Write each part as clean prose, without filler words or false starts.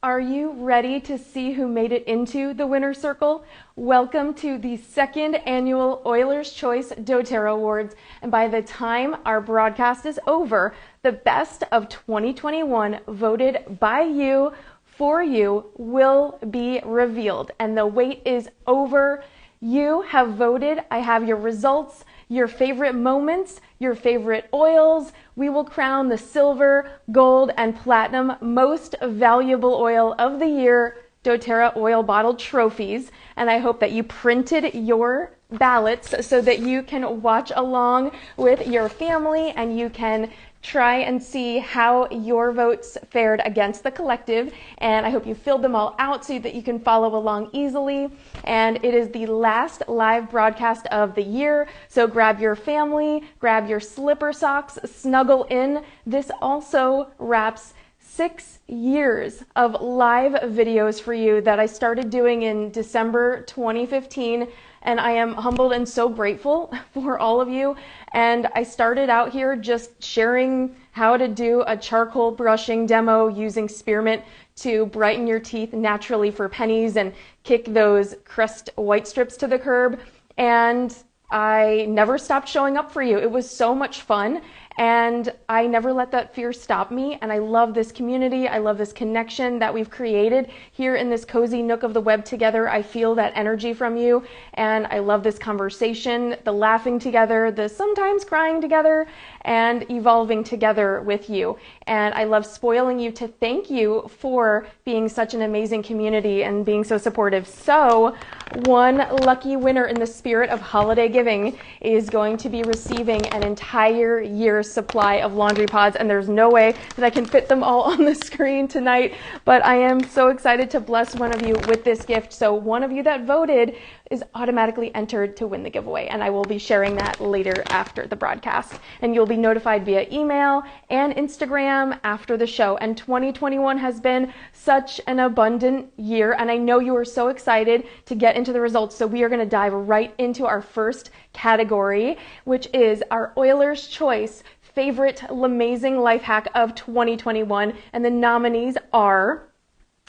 Are you ready to see who made it into the winner's circle? Welcome to the second annual Oiler's Choice doTERRA Awards. And by the time our broadcast is over, the best of 2021 voted by you for you will be revealed. And the wait is over. You have voted. I have your results, your favorite moments, your favorite oils. We will crown the silver, gold, and platinum most valuable oil of the year doTERRA oil bottle trophies. And I hope that you printed your ballots so that you can watch along with your family and you can try and see how your votes fared against the collective. And I hope you filled them all out so that you can follow along easily. And it is the last live broadcast of the year. So grab your family, grab your slipper socks, snuggle in. This also wraps 6 years of live videos for you that I started doing in December 2015. And I am humbled and so grateful for all of you. And I started out here just sharing how to do a charcoal brushing demo using spearmint to brighten your teeth naturally for pennies and kick those crust white strips to the curb. And I never stopped showing up for you. It was so much fun. And I never let that fear stop me. And I love this community. I love this connection that we've created here in this cozy nook of the web together. I feel that energy from you. And I love this conversation, the laughing together, the sometimes crying together, and evolving together with you. And I love spoiling you to thank you for being such an amazing community and being so supportive. So one lucky winner in the spirit of holiday giving is going to be receiving an entire year's supply of laundry pods, and there's no way that I can fit them all on the screen tonight, but I am so excited to bless one of you with this gift. So one of you that voted is automatically entered to win the giveaway, and I will be sharing that later after the broadcast. And you'll be notified via email and Instagram after the show. And 2021 has been such an abundant year, and I know you are so excited to get into the results. So we are going to dive right into our first category, which is our Oiler's Choice favorite LaMayzing life hack of 2021. And the nominees are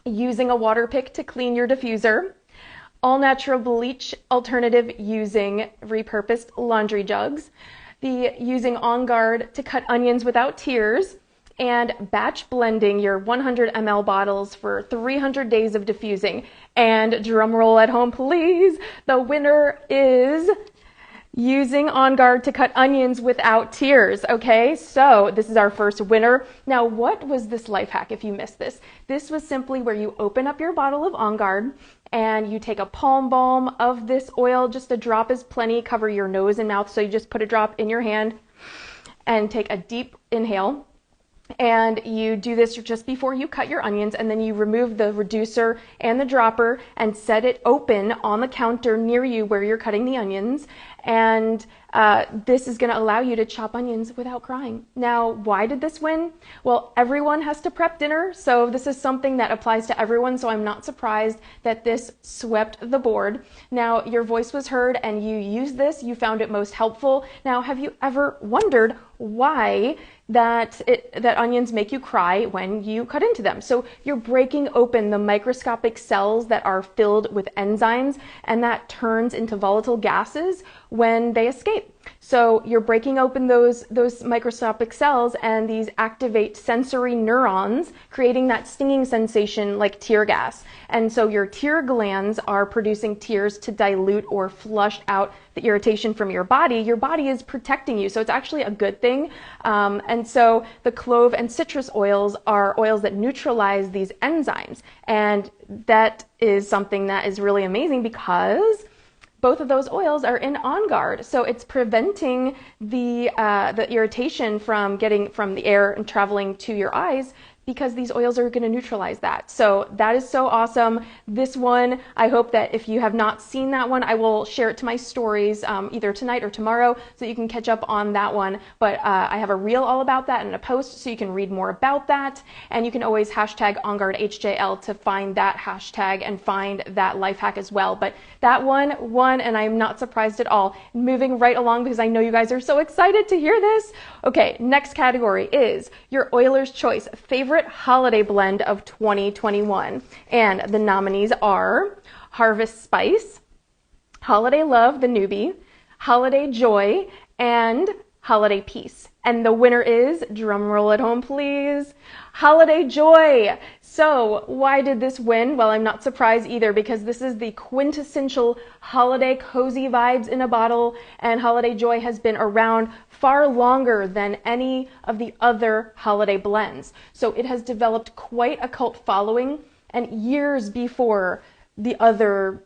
using a water pick to clean your diffuser, all natural bleach alternative using repurposed laundry jugs, the using Onguard to cut onions without tears, and batch blending your 100 ml bottles for 300 days of diffusing. And drum roll at home, please. The winner is using Onguard to cut onions without tears. Okay, so this is our first winner. Now, what was this life hack if you missed this? This was simply where you open up your bottle of Onguard and you take a palm balm of this oil. Just a drop is plenty. Cover your nose and mouth. So you just put a drop in your hand and take a deep inhale. And you do this just before you cut your onions, and then you remove the reducer and the dropper and set it open on the counter near you where you're cutting the onions. And this is going to allow you to chop onions without crying. Now, why did this win? Well, everyone has to prep dinner, so this is something that applies to everyone, so I'm not surprised that this swept the board. Now, your voice was heard and you used this, you found it most helpful. Now, have you ever wondered why that onions make you cry when you cut into them? So you're breaking open the microscopic cells that are filled with enzymes, and that turns into volatile gases when they escape. So you're breaking open those microscopic cells, and these activate sensory neurons, creating that stinging sensation like tear gas. And so your tear glands are producing tears to dilute or flush out the irritation from your body. Your body is protecting you, so it's actually a good thing. And so the clove and citrus oils are oils that neutralize these enzymes. And that is something that is really amazing because both of those oils are in Onguard, so it's preventing the irritation from getting from the air and traveling to your eyes, because these oils are going to neutralize that. So that is so awesome. This one, I hope that if you have not seen that one, I will share it to my stories either tonight or tomorrow so you can catch up on that one. But I have a reel all about that and a post so you can read more about that. And you can always hashtag OnguardHJL to find that hashtag and find that life hack as well. But that one won, and I'm not surprised at all. Moving right along because I know you guys are so excited to hear this. Okay, next category is your Oiler's Choice favorite favorite holiday blend of 2021. And the nominees are Harvest Spice, Holiday Love, the newbie, Holiday Joy, and Holiday Peace. And the winner is, drum roll at home please, Holiday Joy. So why did this win? Well, I'm not surprised either, because this is the quintessential holiday cozy vibes in a bottle, and Holiday Joy has been around far longer than any of the other holiday blends. So it has developed quite a cult following, and years before the other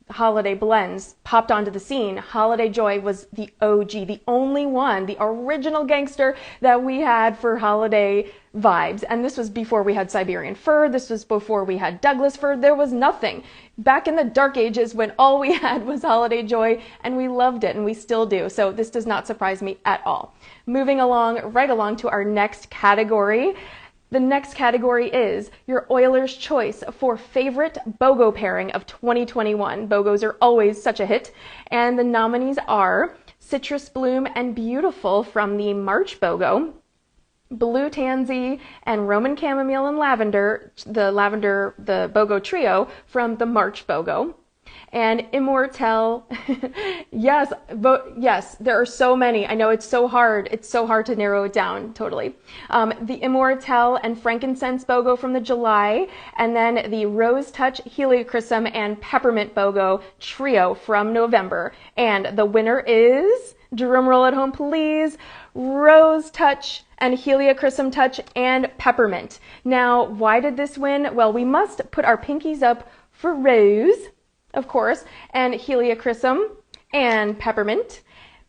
holiday blends popped onto the scene, Holiday Joy was the OG, the only one, the original gangster that we had for holiday vibes. And this was before we had Siberian fir, this was before we had Douglas fir, there was nothing. Back in the dark ages when all we had was Holiday Joy, and we loved it, and we still do. So this does not surprise me at all. Moving right along to our next category. The next category is your Oiler's choice for favorite BOGO pairing of 2021. BOGOs are always such a hit. And the nominees are Citrus Bloom and Beautiful from the March BOGO, Blue Tansy and Roman Chamomile and Lavender, the BOGO trio from the March BOGO. And Immortelle, yes, there are so many. I know it's so hard to narrow it down, totally. The Immortelle and Frankincense BOGO from the July, and then the Rose Touch, Heliochrysum, and Peppermint BOGO trio from November. And the winner is, drum roll at home please, Rose Touch and Heliochrysum Touch and Peppermint. Now, why did this win? Well, we must put our pinkies up for Rose, of course, and Heliochrysum and Peppermint,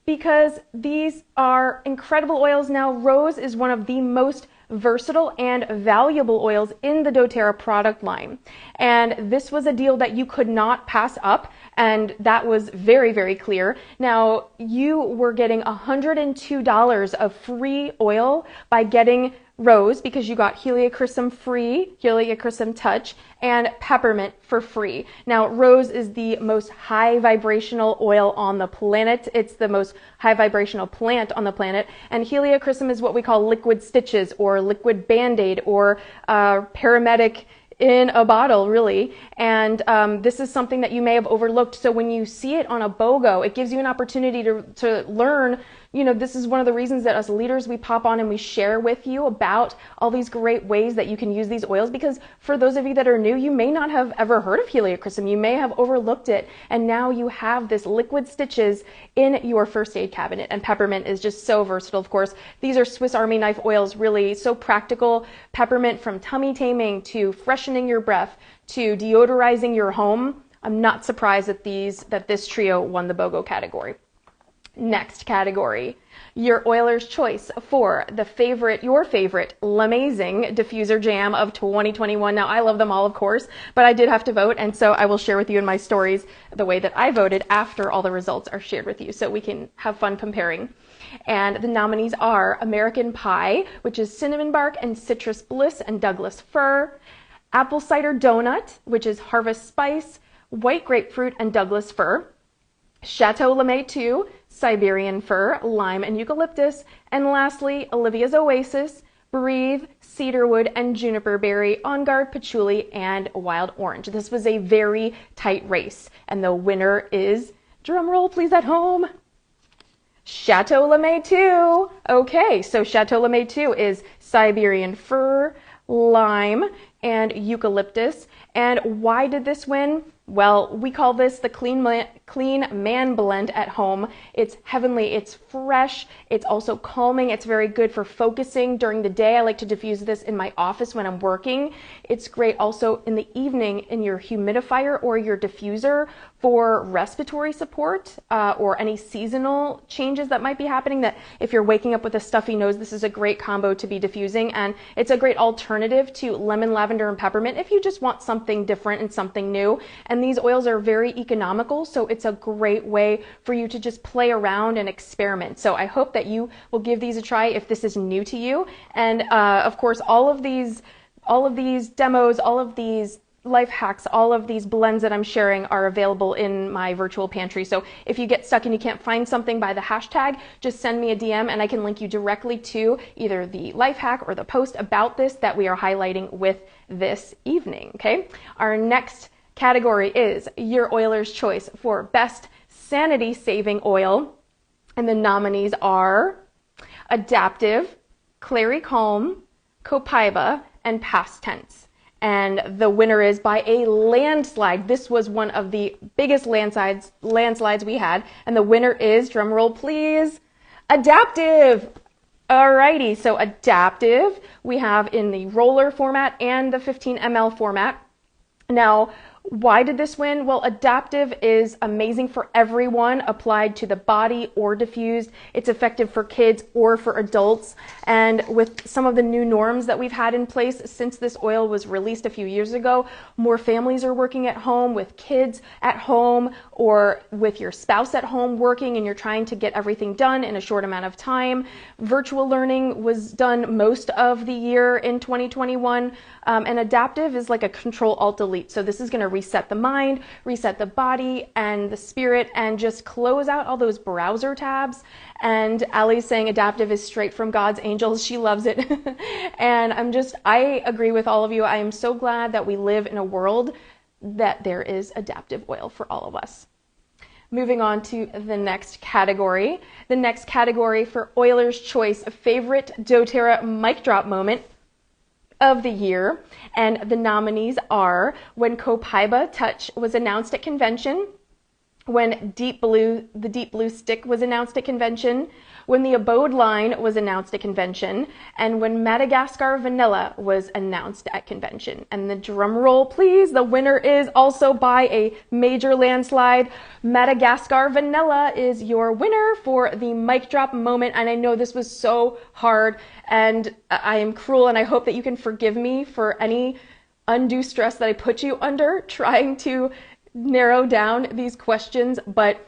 because these are incredible oils. Now, Rose is one of the most versatile and valuable oils in the doTERRA product line. And this was a deal that you could not pass up, and that was very, very clear. Now, you were getting $102 of free oil by getting Rose, because you got Heliochrysum free, Heliochrysum Touch, and Peppermint for free. Now, Rose is the most high vibrational oil on the planet. It's the most high vibrational plant on the planet. And Heliochrysum is what we call liquid stitches, or liquid band-aid, or paramedic in a bottle, really. And this is something that you may have overlooked. So when you see it on a BOGO, it gives you an opportunity to learn. You know, this is one of the reasons that as leaders, we pop on and we share with you about all these great ways that you can use these oils, because for those of you that are new, you may not have ever heard of Heliochrysum. You may have overlooked it, and now you have this liquid stitches in your first aid cabinet. And Peppermint is just so versatile, of course. These are Swiss Army knife oils, really so practical. Peppermint, from tummy taming to freshening your breath to deodorizing your home. I'm not surprised that this trio won the BOGO category. Next category, your Oiler's choice for your favorite LaMayzing diffuser jam of 2021. Now, I love them all, of course, but I did have to vote, and so I will share with you in my stories the way that I voted after all the results are shared with you, so we can have fun comparing. And the nominees are American Pie, which is Cinnamon Bark and Citrus Bliss and Douglas Fir, Apple Cider Donut, which is Harvest Spice, White Grapefruit and Douglas Fir, Chateau Lame 2, Siberian Fir, Lime and Eucalyptus, and lastly, Olivia's Oasis, Breathe, Cedarwood and Juniper Berry, Onguard Patchouli, and Wild Orange. This was a very tight race, and the winner is, drum roll please at home, Chateau Lame 2. Okay, so Chateau Lame 2 is Siberian Fir, Lime, and Eucalyptus. And why did this win? Well, we call this the clean man blend at home. It's heavenly, it's fresh, it's also calming, it's very good for focusing during the day. I like to diffuse this in my office when I'm working. It's great also in the evening in your humidifier or your diffuser for respiratory support or any seasonal changes that might be happening, that if you're waking up with a stuffy nose, this is a great combo to be diffusing. And it's a great alternative to lemon, lavender, and peppermint if you just want something different and something new. And these oils are very economical, so it's a great way for you to just play around and experiment. So I hope that you will give these a try if this is new to you. And of course, all of these demos, all of these life hacks, all of these blends that I'm sharing are available in my virtual pantry. So if you get stuck and you can't find something by the hashtag, just send me a DM and I can link you directly to either the life hack or the post about this that we are highlighting with this evening, okay? Our next category is your oiler's choice for best sanity saving oil. And the nominees are Adaptive, Clary Calm, Copaiba, and Past Tense. And the winner is by a landslide. This was one of the biggest landslides we had. And the winner is, drum roll please, Adaptive. Alrighty, so Adaptive we have in the roller format and the 15 ml format. Now, why did this win? Well, Adaptive is amazing for everyone, applied to the body or diffused. It's effective for kids or for adults. And with some of the new norms that we've had in place since this oil was released a few years ago, more families are working at home with kids at home or with your spouse at home working, and you're trying to get everything done in a short amount of time. Virtual learning was done most of the year in 2021. And Adaptive is like a Control-Alt-Delete. So this is going to reset the mind, reset the body and the spirit, and just close out all those browser tabs. And Allie's saying Adaptive is straight from God's angels. She loves it. And I agree with all of you. I am so glad that we live in a world that there is Adaptive oil for all of us. Moving on to the next category. The next category for Oiler's Choice favorite doTERRA mic drop moment of the year, and the nominees are when Copaiba Touch was announced at convention, when the Deep Blue Stick was announced at convention, when the Abode line was announced at convention, and when Madagascar Vanilla was announced at convention. And the drum roll please, the winner is also by a major landslide. Madagascar Vanilla is your winner for the mic drop moment. And I know this was so hard and I am cruel, and I hope that you can forgive me for any undue stress that I put you under trying to narrow down these questions. But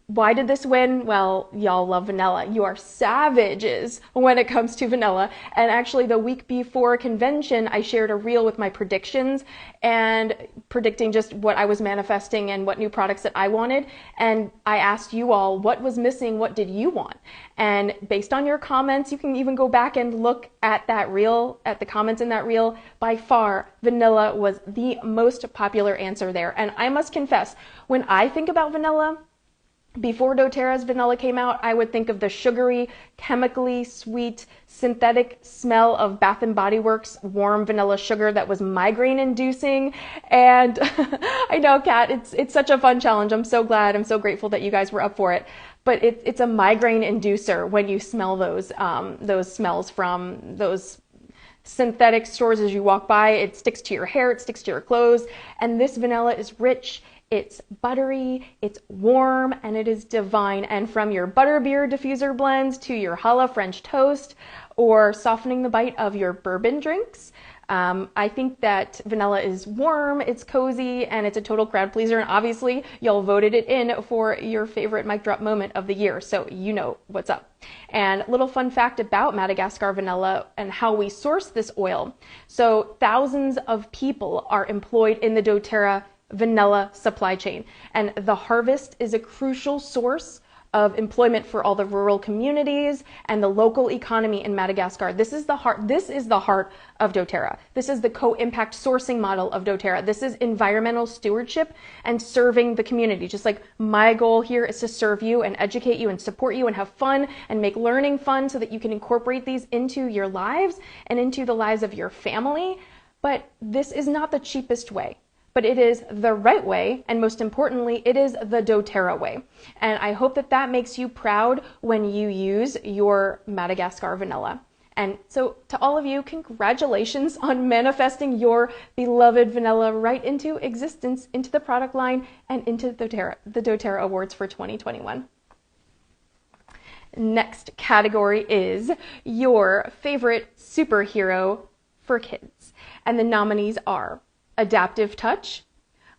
why did this win? Well, y'all love vanilla. You are savages when it comes to vanilla. And actually the week before convention, I shared a reel with my predictions and predicting just what I was manifesting and what new products that I wanted. And I asked you all what was missing, what did you want? And based on your comments, you can even go back and look at that reel, at the comments in that reel. By far, vanilla was the most popular answer there. And I must confess, when I think about vanilla, before doTERRA's vanilla came out, I would think of the sugary, chemically sweet, synthetic smell of Bath & Body Works warm vanilla sugar that was migraine inducing. And I know, Kat, it's such a fun challenge. I'm so glad, I'm so grateful that you guys were up for it. But it's a migraine inducer when you smell those smells from those synthetic stores as you walk by. It sticks to your hair, it sticks to your clothes. And this vanilla is rich. It's buttery, it's warm, and it is divine. And from your butterbeer diffuser blends to your challah French toast or softening the bite of your bourbon drinks, I think that vanilla is warm, it's cozy, and it's a total crowd pleaser. And obviously, y'all voted it in for your favorite mic drop moment of the year, so you know what's up. And little fun fact about Madagascar Vanilla and how we source this oil. So thousands of people are employed in the doTERRA vanilla supply chain, and the harvest is a crucial source of employment for all the rural communities and the local economy in Madagascar. This is the heart of doTERRA. This is the co-impact sourcing model of doTERRA. This is environmental stewardship and serving the community. Just like my goal here is to serve you and educate you and support you and have fun and make learning fun so that you can incorporate these into your lives and into the lives of your family. But this is not the cheapest way. But it is the right way, and most importantly, it is the doTERRA way. And I hope that that makes you proud when you use your Madagascar vanilla. And so to all of you, congratulations on manifesting your beloved vanilla right into existence, into the product line, and into the doTERRA Awards for 2021. Next category is your favorite superhero for kids. And the nominees are Adaptive Touch,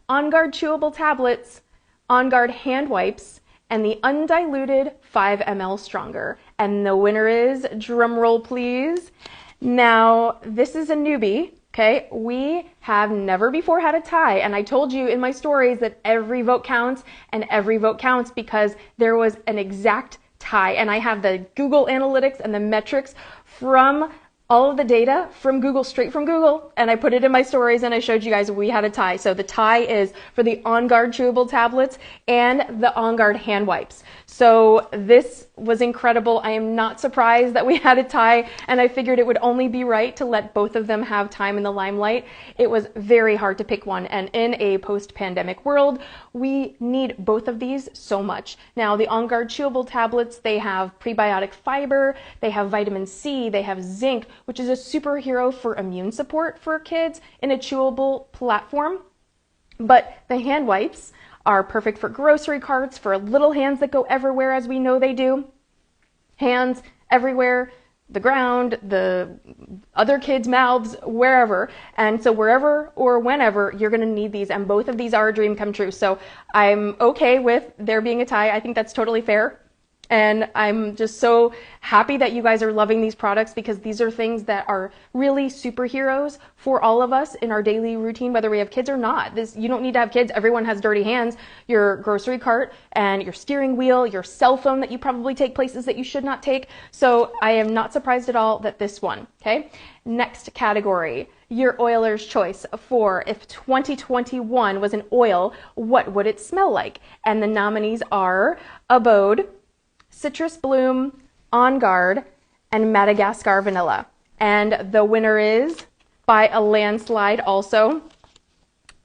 Onguard Chewable Tablets, Onguard Hand Wipes, and the Undiluted 5 ml Stronger. And the winner is, drumroll please. Now, this is a newbie, Okay, we have never before had a tie, and I told you in my stories that every vote counts, and every vote counts because there was an exact tie, and I have the Google Analytics and the metrics from all of the data from Google, straight from Google, and I put it in my stories and I showed you guys we had a tie. So the tie is for the Onguard Chewable tablets and the Onguard hand wipes. So this was incredible. I am not surprised that we had a tie, and I figured it would only be right to let both of them have time in the limelight. It was very hard to pick one, and in a post-pandemic world, we need both of these so much. Now, the Onguard Chewable tablets, they have prebiotic fiber, they have vitamin C, they have zinc, which is a superhero for immune support for kids in a chewable platform. But the hand wipes are perfect for grocery carts, for little hands that go everywhere, as we know they do. Hands everywhere, the ground, the other kids' mouths, wherever. And so wherever or whenever, you're going to need these. And both of these are a dream come true. So I'm okay with there being a tie. I think that's totally fair. And I'm just so happy that you guys are loving these products, because these are things that are really superheroes for all of us in our daily routine, whether we have kids or not. You don't need to have kids. Everyone has dirty hands. Your grocery cart and your steering wheel, your cell phone that you probably take places that you should not take. So I am not surprised at all that this one, okay? Next category, your oiler's choice for if 2021 was an oil, what would it smell like? And the nominees are Abode, Citrus Bloom, Onguard, and Madagascar Vanilla. And the winner is, by a landslide also,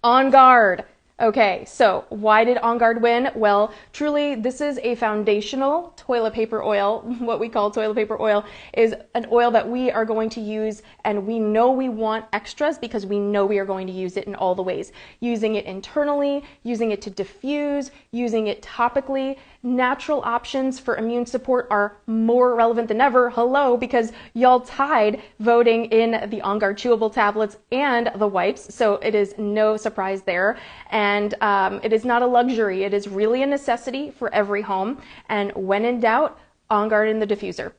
Onguard. Okay, so why did Onguard win? Well, truly, this is a foundational toilet paper oil. What we call toilet paper oil is an oil that we are going to use, and we know we want extras because we know we are going to use it in all the ways. Using it internally, using it to diffuse, using it topically. Natural options for immune support are more relevant than ever. Hello, because y'all tied voting in the Onguard Chewable tablets and the wipes, so it is no surprise there. And it is not a luxury. It is really a necessity for every home. And when in doubt, Onguard in the diffuser.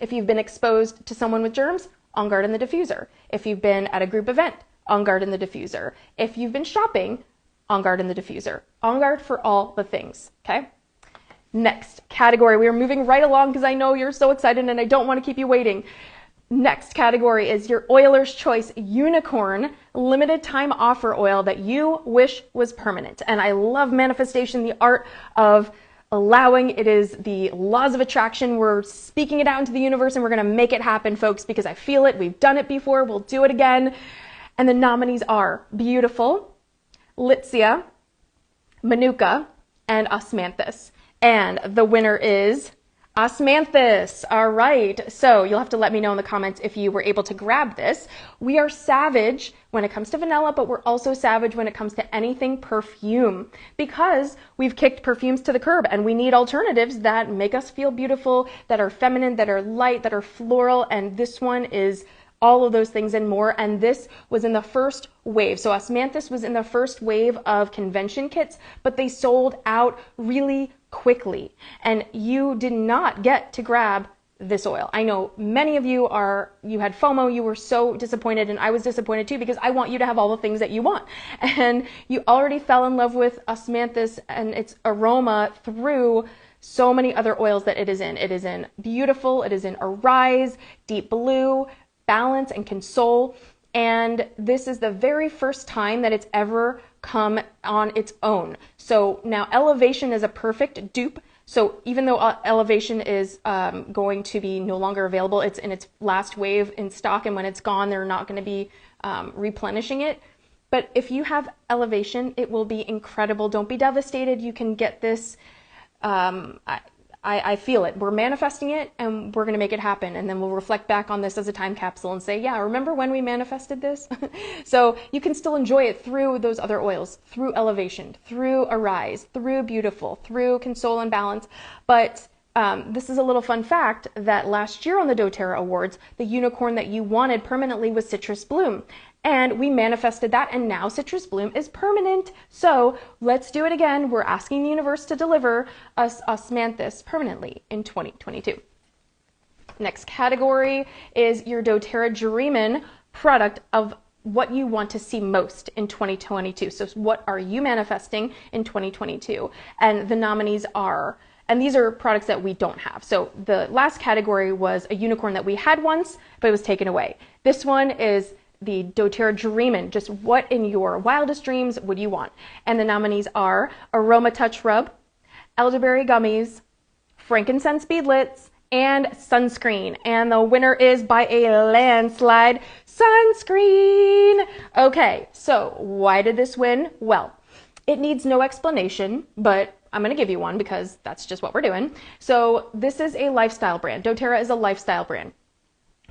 If you've been exposed to someone with germs, Onguard in the diffuser. If you've been at a group event, Onguard in the diffuser. If you've been shopping, Onguard in the diffuser. Onguard for all the things, okay? Next category. We are moving right along because I know you're so excited and I don't want to keep you waiting. Next category is your Oiler's Choice Unicorn limited time offer oil that you wish was permanent. And I love manifestation, the art of allowing. It is the laws of attraction. We're speaking it out into the universe and we're going to make it happen, folks, because I feel it. We've done it before. We'll do it again. And the nominees are Beautiful, Litsia, Manuka, and Osmanthus. And the winner is Osmanthus. All right. So you'll have to let me know in the comments if you were able to grab this. We are savage when it comes to vanilla, but we're also savage when it comes to anything perfume, because we've kicked perfumes to the curb and we need alternatives that make us feel beautiful, that are feminine, that are light, that are floral. And this one is all of those things and more. And this was in the first wave. So Osmanthus was in the first wave of convention kits, but they sold out really quickly. And you did not get to grab this oil. I know many of you had FOMO, you were so disappointed, and I was disappointed too, because I want you to have all the things that you want. And you already fell in love with Osmanthus and its aroma through so many other oils that it is in. It is in Beautiful, it is in Arise, Deep Blue, Balance, and Console. And this is the very first time that it's ever come on its own. So now Elevation is a perfect dupe. So even though Elevation is going to be no longer available, it's in its last wave in stock, and when it's gone, they're not going to be replenishing it. But if you have Elevation, it will be incredible. Don't be devastated. You can get this. I feel it. We're manifesting it, and we're going to make it happen. And then we'll reflect back on this as a time capsule and say, yeah, remember when we manifested this? So you can still enjoy it through those other oils, through Elevation, through Arise, through Beautiful, through Console and Balance. But this is a little fun fact that last year on the doTERRA Awards, the unicorn that you wanted permanently was Citrus Bloom. And we manifested that, and now Citrus Bloom is permanent. So let's do it again. We're asking the universe to deliver us Osmanthus permanently in 2022. Next category is your doTERRA Dreamin' product of what you want to see most in 2022. So what are you manifesting in 2022? And the nominees are, and these are products that we don't have. So the last category was a unicorn that we had once, but it was taken away. This one is the doTERRA Dreamin', just what in your wildest dreams would you want? And the nominees are Aroma Touch Rub, Elderberry Gummies, Frankincense Beadlets, and Sunscreen. And the winner is by a landslide, Sunscreen. Okay, so why did this win? Well, it needs no explanation, but I'm going to give you one because that's just what we're doing. So this is a lifestyle brand. doTERRA is a lifestyle brand.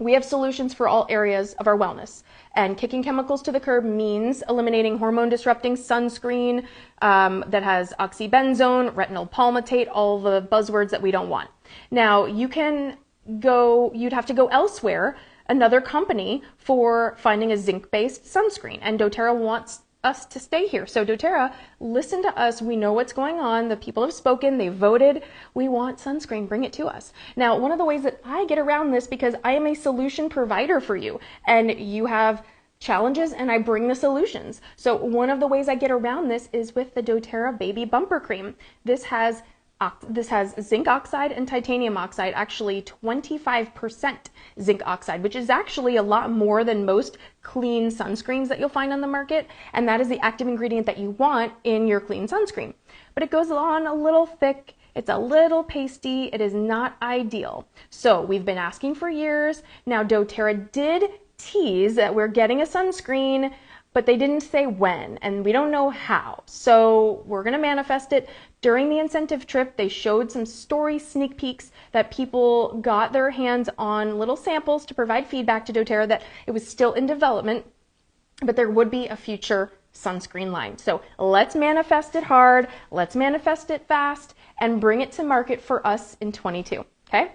We have solutions for all areas of our wellness, and kicking chemicals to the curb means eliminating hormone-disrupting sunscreen that has oxybenzone, retinol palmitate, all the buzzwords that we don't want. Now, you'd have to go elsewhere, another company, for finding a zinc-based sunscreen, and doTERRA wants us to stay here. So doTERRA, listen to us. We know what's going on. The people have spoken. They voted. We want sunscreen. Bring it to us. Now, one of the ways that I get around this, because I am a solution provider for you, and you have challenges and I bring the solutions. So one of the ways I get around this is with the doTERRA Baby Bumper Cream. This has zinc oxide and titanium oxide, actually 25% zinc oxide, which is actually a lot more than most clean sunscreens that you'll find on the market. And that is the active ingredient that you want in your clean sunscreen. But it goes on a little thick. It's a little pasty. It is not ideal. So we've been asking for years. Now doTERRA did tease that we're getting a sunscreen, but they didn't say when, and we don't know how. So we're gonna manifest it. During the incentive trip, they showed some story sneak peeks that people got their hands on, little samples to provide feedback to doTERRA that it was still in development, but there would be a future sunscreen line. So let's manifest it hard, let's manifest it fast, and bring it to market for us in 22, okay?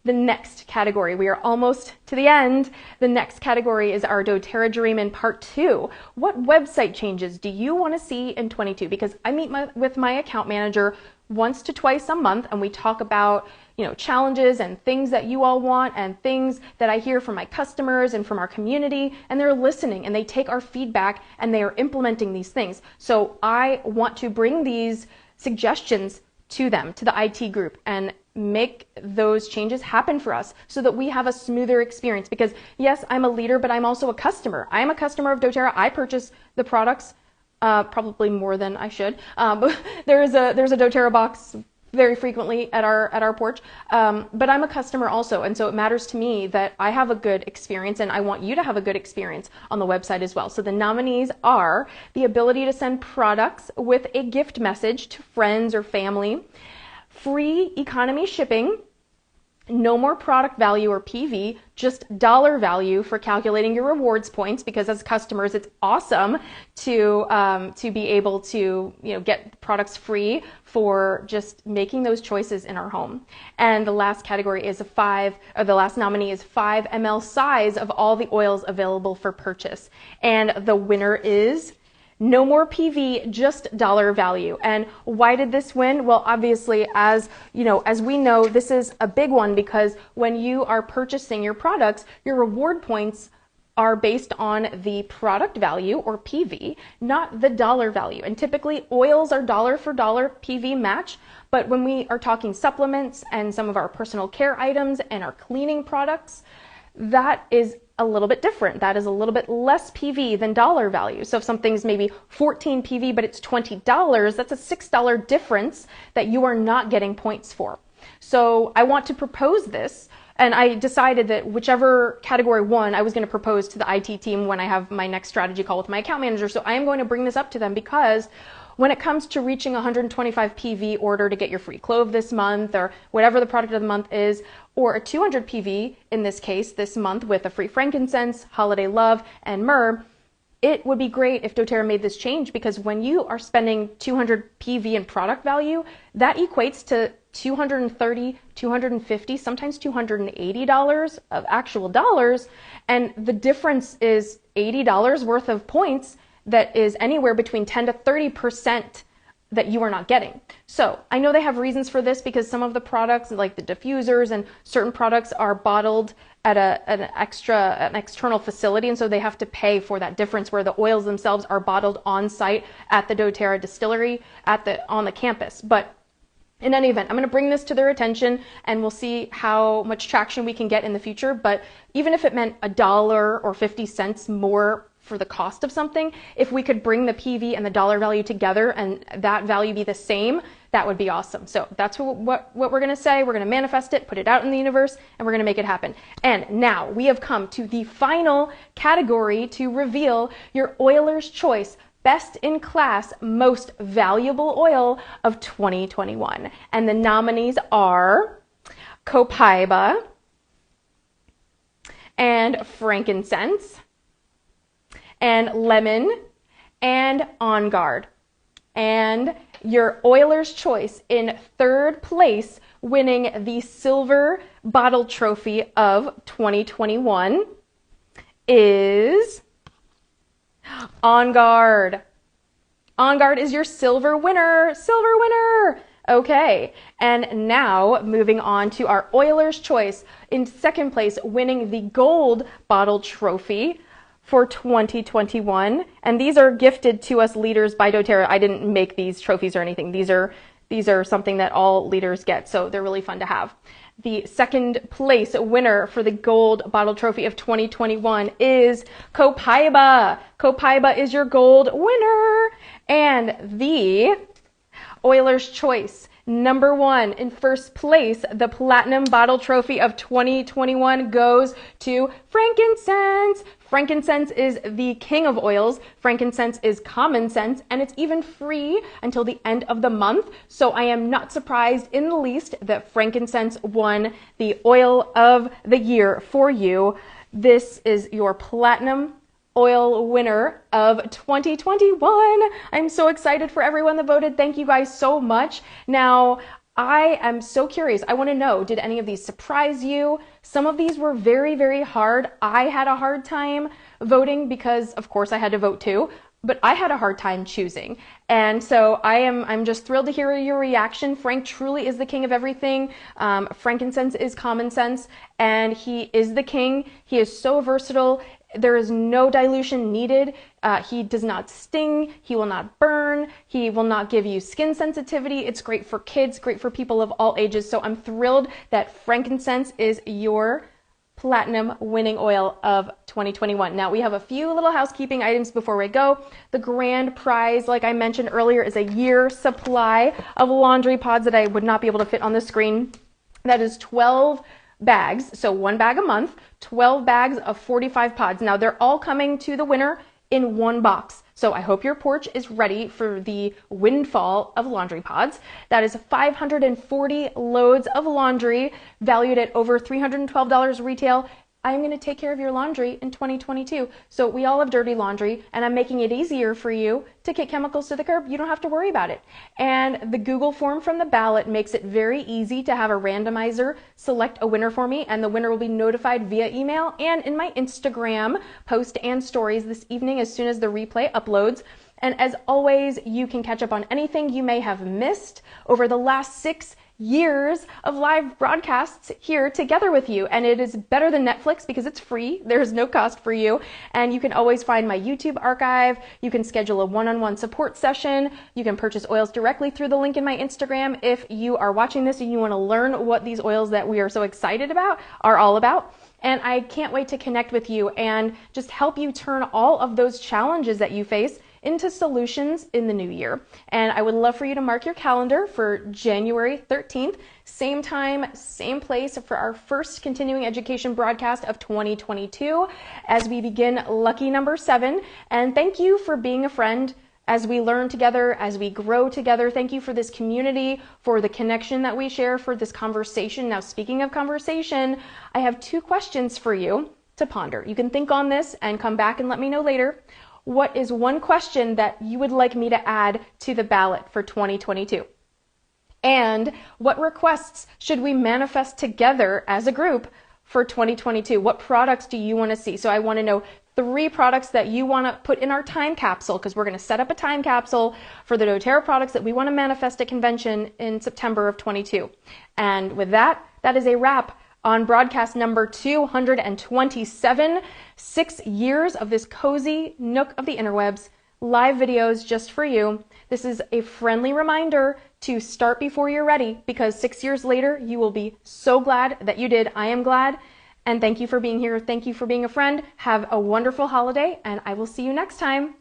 The next category, we are almost to the end. The next category is our doTERRA Dreamin' Part 2. What website changes do you want to see in 22? Because I meet with my account manager once to twice a month, and we talk about, challenges and things that you all want and things that I hear from my customers and from our community, and they're listening and they take our feedback and they are implementing these things. So I want to bring these suggestions to them, to the IT group, and make those changes happen for us so that we have a smoother experience. Because yes, I'm a leader, but I'm also a customer. I am a customer of doTERRA. I purchase the products, probably more than I should. But there's a doTERRA box very frequently at our porch. But I'm a customer also, and so it matters to me that I have a good experience, and I want you to have a good experience on the website as well. So the nominees are the ability to send products with a gift message to friends or family, free economy shipping, no more product value or PV, just dollar value for calculating your rewards points, because as customers, it's awesome to be able to get products free for just making those choices in our home. And the last category is the last nominee is 5 ml size of all the oils available for purchase. And the winner is no more PV, just dollar value. And why did this win? Well, obviously, as we know, this is a big one, because when you are purchasing your products, your reward points are based on the product value, or PV, not the dollar value. And typically oils are dollar for dollar PV match, but when we are talking supplements and some of our personal care items and our cleaning products, that is a little bit different. That is a little bit less PV than dollar value. So if something's maybe 14 PV, but it's $20, that's a $6 difference that you are not getting points for. So I want to propose this, and I decided that whichever category won, I was going to propose to the IT team when I have my next strategy call with my account manager. So I am going to bring this up to them, because when it comes to reaching 125 PV order to get your free clove this month, or whatever the product of the month is, or a 200 PV in this case this month with a free frankincense, holiday love, and myrrh, it would be great if doTERRA made this change, because when you are spending 200 PV in product value, that equates to $230, $250, sometimes $280 of actual dollars, and the difference is $80 worth of points. That is anywhere between 10 to 30% that you are not getting. So I know they have reasons for this because some of the products like the diffusers and certain products are bottled at an external facility, and so they have to pay for that difference where the oils themselves are bottled on site at the doTERRA distillery on the campus. But in any event, I'm going to bring this to their attention and we'll see how much traction we can get in the future. But even if it meant $1 or 50 cents more for the cost of something, if we could bring the PV and the dollar value together and that value be the same, that would be awesome. So that's what we're going to say. We're going to manifest it, put it out in the universe, and we're going to make it happen. And now we have come to the final category to reveal your Oiler's Choice Best in Class Most Valuable Oil of 2021. And the nominees are copaiba and frankincense and lemon and Onguard. And your Oiler's Choice in third place, winning the silver bottle trophy of 2021, is Onguard. Onguard is your silver winner. Silver winner! Okay, and now moving on to our Oiler's Choice in second place, winning the gold bottle trophy for 2021, and these are gifted to us leaders by doTERRA. I didn't make these trophies or anything. These are something that all leaders get, so they're really fun to have. The second place winner for the gold bottle trophy of 2021 is copaiba. Copaiba is your gold winner, and the Oiler's Choice number one in first place, the platinum bottle trophy of 2021 goes to frankincense. Frankincense is the king of oils. Frankincense is common sense, and it's even free until the end of the month. So I am not surprised in the least that frankincense won the oil of the year for you. This is your platinum oil winner of 2021. I'm so excited for everyone that voted. Thank you guys so much. Now, I am so curious. I want to know, did any of these surprise you? Some of these were very, very hard. I had a hard time voting because, of course, I had to vote too, but I had a hard time choosing. And so I'm just thrilled to hear your reaction. Frank truly is the king of everything. Frankincense is common sense, and he is the king. He is so versatile. There is no dilution needed. He does not sting. He will not burn. He will not give you skin sensitivity. It's great for kids, great for people of all ages. So I'm thrilled that frankincense is your platinum winning oil of 2021. Now we have a few little housekeeping items before we go. The grand prize, like I mentioned earlier, is a year supply of laundry pods that I would not be able to fit on the screen. That is 12 bags, so one bag a month, 12 bags of 45 pods. Now they're all coming to the winner in one box. So I hope your porch is ready for the windfall of laundry pods. That is 540 loads of laundry valued at over $312 retail. I'm going to take care of your laundry in 2022. So we all have dirty laundry, and I'm making it easier for you to kick chemicals to the curb. You don't have to worry about it. And the Google form from the ballot makes it very easy to have a randomizer select a winner for me, and the winner will be notified via email and in my Instagram post and stories this evening as soon as the replay uploads. And as always, you can catch up on anything you may have missed over the last 6 years of live broadcasts here together with you. And it is better than Netflix because it's free. There's no cost for you. And you can always find my YouTube archive. You can schedule a one-on-one support session. You can purchase oils directly through the link in my Instagram if you are watching this and you want to learn what these oils that we are so excited about are all about. And I can't wait to connect with you and just help you turn all of those challenges that you face into solutions in the new year. And I would love for you to mark your calendar for January 13th, same time, same place for our first continuing education broadcast of 2022 as we begin lucky number 7. And thank you for being a friend as we learn together, as we grow together. Thank you for this community, for the connection that we share, for this conversation. Now, speaking of conversation, I have 2 questions for you to ponder. You can think on this and come back and let me know later. What is one question that you would like me to add to the ballot for 2022? And what requests should we manifest together as a group for 2022? What products do you want to see? So I want to know 3 products that you want to put in our time capsule, because we're going to set up a time capsule for the doTERRA products that we want to manifest at convention in September of 22. And with that, that is a wrap on broadcast number 227, 6 years of this cozy nook of the interwebs, live videos just for you. This is a friendly reminder to start before you're ready, because 6 years later, you will be so glad that you did. I am glad. And thank you for being here. Thank you for being a friend. Have a wonderful holiday, and I will see you next time.